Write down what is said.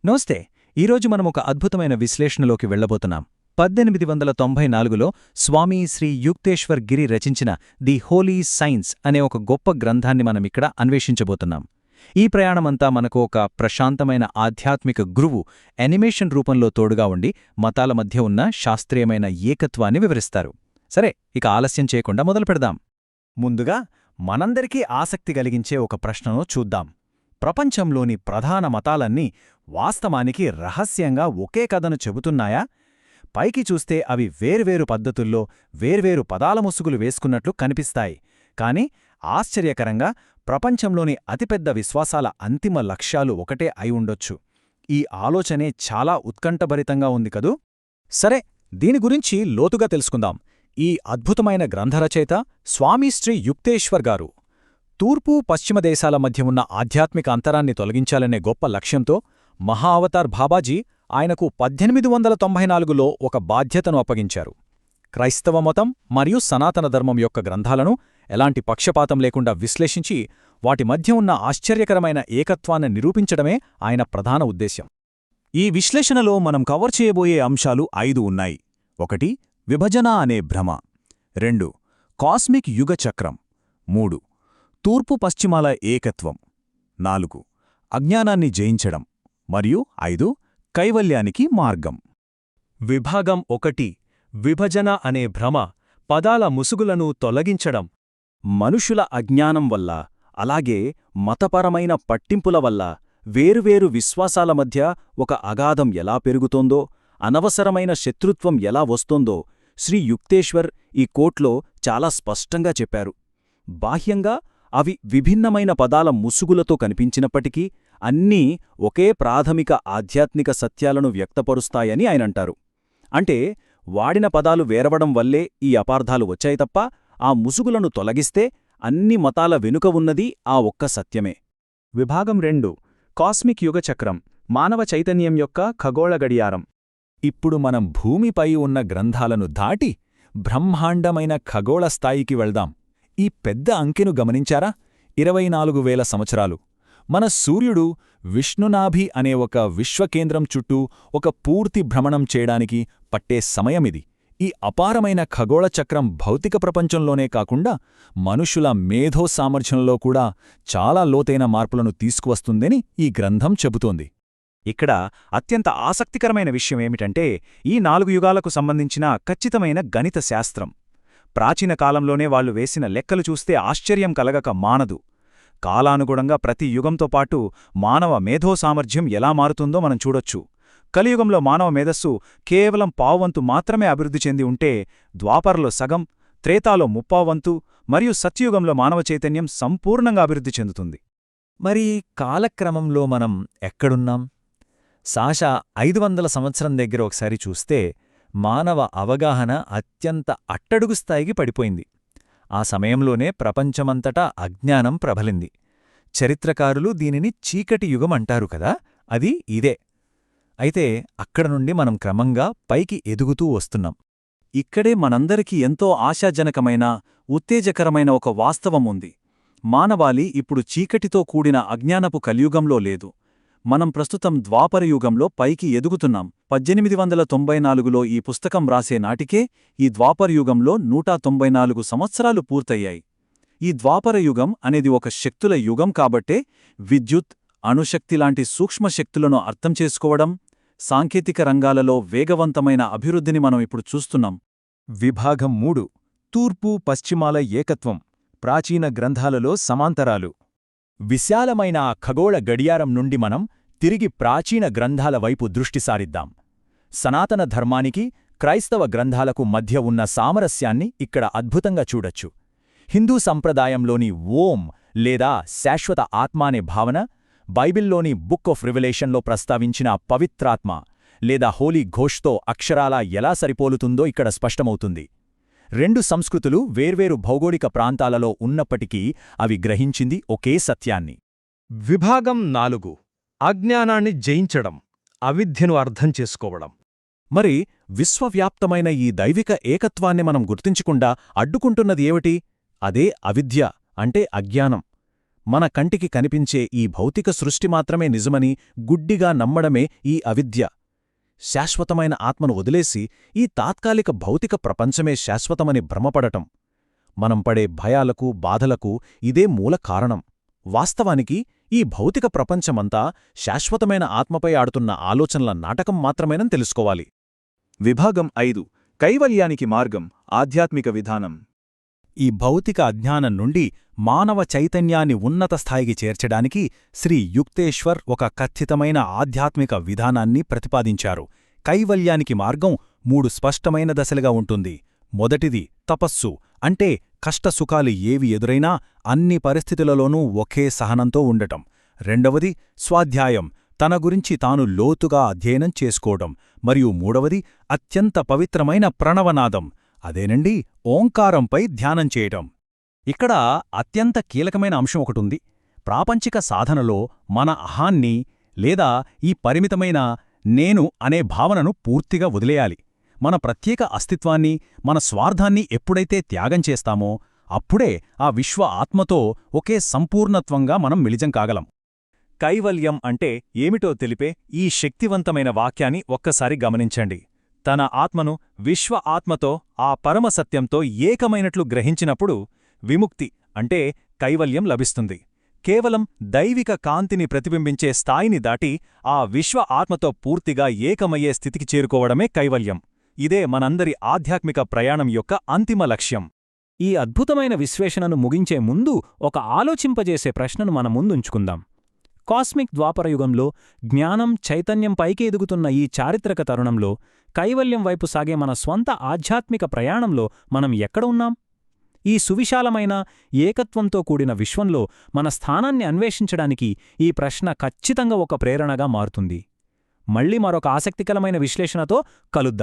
నమస్తే. ఈరోజు మనం ఒక అద్భుతమైన విశ్లేషణలోకి వెళ్లబోతున్నాం. 1894లో స్వామి శ్రీ యుక్తేశ్వర్ గిరి రచించిన ది హోలీ సైన్స్ అనే ఒక గొప్ప గ్రంథాన్ని మనమిక్కడ అన్వేషించబోతున్నాం. ఈ ప్రయాణమంతా మనకు ఒక ప్రశాంతమైన ఆధ్యాత్మిక గురువు యానిమేషన్ రూపంలో తోడుగా ఉండి మతాల మధ్య ఉన్న శాస్త్రీయమైన ఏకత్వాన్ని వివరిస్తారు. సరే, ఇక ఆలస్యం చేయకుండా మొదలుపెడదాం. ముందుగా మనందరికీ ఆసక్తి కలిగించే ఒక ప్రశ్నను చూద్దాం. ప్రపంచంలోని ప్రధాన మతాలన్నీ వాస్తవానికి రహస్యంగా ఒకే కథను చెబుతున్నాయా? పైకి చూస్తే అవి వేర్వేరు పద్ధతుల్లో వేర్వేరు పదాల ముసుగులు వేసుకున్నట్లు కనిపిస్తాయి. కాని ఆశ్చర్యకరంగా ప్రపంచంలోని అతిపెద్ద విశ్వాసాల అంతిమ లక్ష్యాలు ఒకటే అయి ఉండొచ్చు. ఈ ఆలోచనే చాలా ఉత్కంఠభరితంగా ఉంది కదూ. సరే, దీని గురించి లోతుగా తెలుసుకుందాం. ఈ అద్భుతమైన గ్రంథరచయిత స్వామి శ్రీ యుక్తేశ్వర్ గారు తూర్పు పశ్చిమ దేశాల మధ్య ఉన్న ఆధ్యాత్మిక అంతరాన్ని తొలగించాలనే గొప్ప లక్ష్యంతో మహా అవతార్ బాబాజీ ఆయనకు 1894లో ఒక బాధ్యతను అప్పగించారు. క్రైస్తవ మతం మరియు సనాతన ధర్మం యొక్క గ్రంథాలను ఎలాంటి పక్షపాతం లేకుండా విశ్లేషించి వాటి మధ్య ఉన్న ఆశ్చర్యకరమైన ఏకత్వాన్ని నిరూపించడమే ఆయన ప్రధాన ఉద్దేశ్యం. ఈ విశ్లేషణలో మనం కవర్ చేయబోయే అంశాలు 5 ఉన్నాయి. 1. విభజన అనే భ్రమ. 2. కాస్మిక్ యుగ చక్రం. 3. తూర్పు పశ్చిమాల ఏకత్వం. 4. అజ్ఞానాన్ని జయించడం. మరియు 5. కైవల్యానికి మార్గం. విభాగం 1. విభజన అనే భ్రమ, పదాల ముసుగులను తొలగించడం. మనుషుల అజ్ఞానం వల్ల, అలాగే మతపరమైన పట్టింపుల వల్ల వేరువేరు విశ్వాసాల మధ్య ఒక అగాధం ఎలా పెరుగుతోందో, అనవసరమైన శత్రుత్వం ఎలా వస్తోందో శ్రీ యుక్తేశ్వర్ ఈ కోట్లో చాలా స్పష్టంగా చెప్పారు. బాహ్యంగా అవి విభిన్నమైన పదాల ముసుగులతో కనిపించినప్పటికీ అన్నీ ఒకే ప్రాథమిక ఆధ్యాత్మిక సత్యాలను వ్యక్తపరుస్తాయని ఆయనంటారు. అంటే వాడిన పదాలు వేరవడం వల్లే ఈ అపార్థాలు వచ్చాయి తప్ప ఆ ముసుగులను తొలగిస్తే అన్ని మతాల వెనుక ఉన్నది ఆ ఒక్క సత్యమే. విభాగం 2. కాస్మిక్ యుగ చక్రం, మానవ చైతన్యం యొక్క ఖగోళ గడియారం. ఇప్పుడు మనం భూమిపై ఉన్న గ్రంథాలను దాటి బ్రహ్మాండమైన ఖగోళ స్థాయికి వెళ్దాం. ఈ పెద్ద అంకెను గమనించారా? 24,000 సంవత్సరాలు. మన సూర్యుడు విష్ణునాభి అనే ఒక విశ్వకేంద్రం చుట్టూ ఒక పూర్తి భ్రమణం చేయడానికి పట్టే సమయమిది. ఈ అపారమైన ఖగోళ చక్రం భౌతిక ప్రపంచంలోనే కాకుండా మనుషుల మేధో సామర్థ్యంలో కూడా చాలా లోతైన మార్పులను తీసుకువస్తుందని ఈ గ్రంథం చెబుతోంది. ఇక్కడ అత్యంత ఆసక్తికరమైన విషయమేమిటంటే ఈ 4 యుగాలకు సంబంధించిన ఖచ్చితమైన గణిత శాస్త్రం. ప్రాచీన కాలంలోనే వాళ్లు వేసిన లెక్కలు చూస్తే ఆశ్చర్యం కలగక మానదు. కాలానుగుణంగా ప్రతి యుగంతో పాటు మానవ మేధో సామర్థ్యం ఎలా మారుతుందో మనం చూడొచ్చు. కలియుగంలో మానవ మేధస్సు కేవలం పావువంతు మాత్రమే అభివృద్ధి చెంది ఉంటే, ద్వాపరలో సగం, త్రేతాలో 30 మరియు సత్యుగంలో మానవ చైతన్యం సంపూర్ణంగా అభివృద్ధి చెందుతుంది. మరి కాలక్రమంలో మనం ఎక్కడున్నాం? సాషా 500 సంవత్సరం దగ్గర ఒకసారి చూస్తే మానవ అవగాహన అత్యంత అట్టడుగు స్థాయికి పడిపోయింది. ఆ సమయంలోనే ప్రపంచమంతటా అజ్ఞానం ప్రబలింది. చరిత్రకారులు దీనిని చీకటి యుగం అంటారు కదా, అది ఇదే. అయితే అక్కడ నుండి మనం క్రమంగా పైకి ఎదుగుతూ వస్తున్నాం. ఇక్కడే మనందరికీ ఎంతో ఆశాజనకమైన, ఉత్తేజకరమైన ఒక వాస్తవం ఉంది. మానవాళి ఇప్పుడు చీకటితో కూడిన అజ్ఞానపు కలియుగంలో లేదు. మనం ప్రస్తుతం ద్వాపరయుగంలో పైకి ఎదుగుతున్నాం. 1894లో ఈ పుస్తకం రాసే నాటికే ఈ ద్వాపరయుగంలో 194 సంవత్సరాలు పూర్తయ్యాయి. ఈ ద్వాపరయుగం అనేది ఒక శక్తుల యుగం కాబట్టే విద్యుత్, అణుశక్తి లాంటి సూక్ష్మశక్తులను అర్థం చేసుకోవడం, సాంకేతిక రంగాలలో వేగవంతమైన అభివృద్ధిని మనం ఇప్పుడు చూస్తున్నాం. విభాగం 3. తూర్పు పశ్చిమాల ఏకత్వం, ప్రాచీన గ్రంథాలలో సమాంతరాలు. విశాలమైన ఆ ఖగోళ గడియారం నుండి మనం తిరిగి ప్రాచీన గ్రంథాల వైపు దృష్టి సారిద్దాం. సనాతన ధర్మానికి, క్రైస్తవ గ్రంథాలకు మధ్య ఉన్న సామరస్యాన్ని ఇక్కడ అద్భుతంగా చూడొచ్చు. హిందూ సంప్రదాయంలోని ఓం లేదా శాశ్వత ఆత్మ అనే భావన, బైబిల్లోని బుక్ ఆఫ్ రివెలేషన్లో ప్రస్తావించిన పవిత్రాత్మ లేదా హోలీ ఘోష్తో అక్షరాలా ఎలా సరిపోలుతుందో ఇక్కడ స్పష్టమవుతుంది. 2 సంస్కృతులు వేర్వేరు భౌగోళిక ప్రాంతాలలో ఉన్నప్పటికీ అవి గ్రహించింది ఒకే సత్యాన్ని. విభాగం 4. అజ్ఞానాన్ని జయించడం, అవిద్యను అర్థం చేసుకోవడం. మరి విశ్వవ్యాప్తమైన ఈ దైవిక ఏకత్వాన్ని మనం గుర్తించకుండా అడ్డుకుంటున్నది ఏమిటి? అదే అవిద్య, అంటే అజ్ఞానం. మన కంటికి కనిపించే ఈ భౌతిక సృష్టి మాత్రమే నిజమని గుడ్డిగా నమ్మడమే ఈ అవిద్య. శాశ్వతమైన ఆత్మను వదిలేసి ఈ తాత్కాలిక భౌతిక ప్రపంచమే శాశ్వతమని భ్రమపడటం. మనం పడే భయాలకు, బాధలకు ఇదే మూల కారణం. వాస్తవానికి ఈ భౌతిక ప్రపంచమంతా శాశ్వతమైన ఆత్మపై ఆడుతున్న ఆలోచనల నాటకం మాత్రమేనని తెలుసుకోవాలి. విభాగం 5 కైవల్యానికి మార్గం ఆధ్యాత్మిక విధానం. ఈ భౌతిక అజ్ఞానం నుండి మానవ చైతన్యాన్ని ఉన్నత స్థాయికి చేర్చడానికి శ్రీ యుక్తేశ్వర్ ఒక ఖచ్చితమైన ఆధ్యాత్మిక విధానాన్ని ప్రతిపాదించారు. కైవల్యానికి మార్గం 3 స్పష్టమైన దశలుగా ఉంటుంది. మొదటిది తపస్సు, అంటే కష్టసుఖాలు ఏవి ఎదురైనా అన్ని పరిస్థితులలోనూ ఒకే సహనంతో ఉండటం. రెండవది స్వాధ్యాయం, తన గురించి తాను లోతుగా అధ్యయనం చేసుకోవడం. మరియు మూడవది అత్యంత పవిత్రమైన ప్రణవనాదం, అదేనండి ఓంకారంపై ధ్యానం చేయటం. ఇక్కడ అత్యంత కీలకమైన అంశం ఒకటుంది. ప్రాపంచిక సాధనలో మన అహాన్ని లేదా ఈ పరిమితమైన నేను అనే భావనను పూర్తిగా వదిలేయాలి. మన ప్రత్యేక అస్తిత్వాన్ని, మన స్వార్థాన్ని ఎప్పుడైతే త్యాగం చేస్తామో అప్పుడే ఆ విశ్వ ఆత్మతో ఒకే సంపూర్ణత్వంగా మనం మిళితం కాగలం. కైవల్యం అంటే ఏమిటో తెలిపే ఈ శక్తివంతమైన వాక్యాన్ని ఒక్కసారి గమనించండి. తన ఆత్మను విశ్వ ఆత్మతో, ఆ పరమసత్యంతో ఏకమైనట్లు గ్రహించినప్పుడు విముక్తి అంటే కైవల్యం లభిస్తుంది. కేవలం దైవిక కాంతిని ప్రతిబింబించే స్థాయిని దాటి ఆ విశ్వ ఆత్మతో పూర్తిగా ఏకమయ్యే స్థితికి చేరుకోవడమే కైవల్యం. ఇదే మనందరి ఆధ్యాత్మిక ప్రయాణం యొక్క అంతిమ లక్ష్యం. ఈ అద్భుతమైన విశ్లేషణను ముగించే ముందు ఒక ఆలోచింపజేసే ప్రశ్నను మన ముందుంచుకుందాం. కాస్మిక్ ద్వాపరయుగంలో జ్ఞానం, చైతన్యం పైకి ఎదుగుతున్న ఈ చారిత్రక తరుణంలో కైవల్యం వైపు సాగే మన స్వంత ఆధ్యాత్మిక ప్రయాణంలో మనం ఎక్కడ ఉన్నాం? ఈ సువిశాలమైన, ఏకత్వంతో కూడిన విశ్వంలో మన స్థానాన్ని అన్వేషించడానికి ఈ ప్రశ్న ఖచ్చితంగా ఒక ప్రేరణగా మారుతుంది. మళ్ళీ మరొక ఆసక్తికరమైన విశ్లేషణతో కలుద్దాం.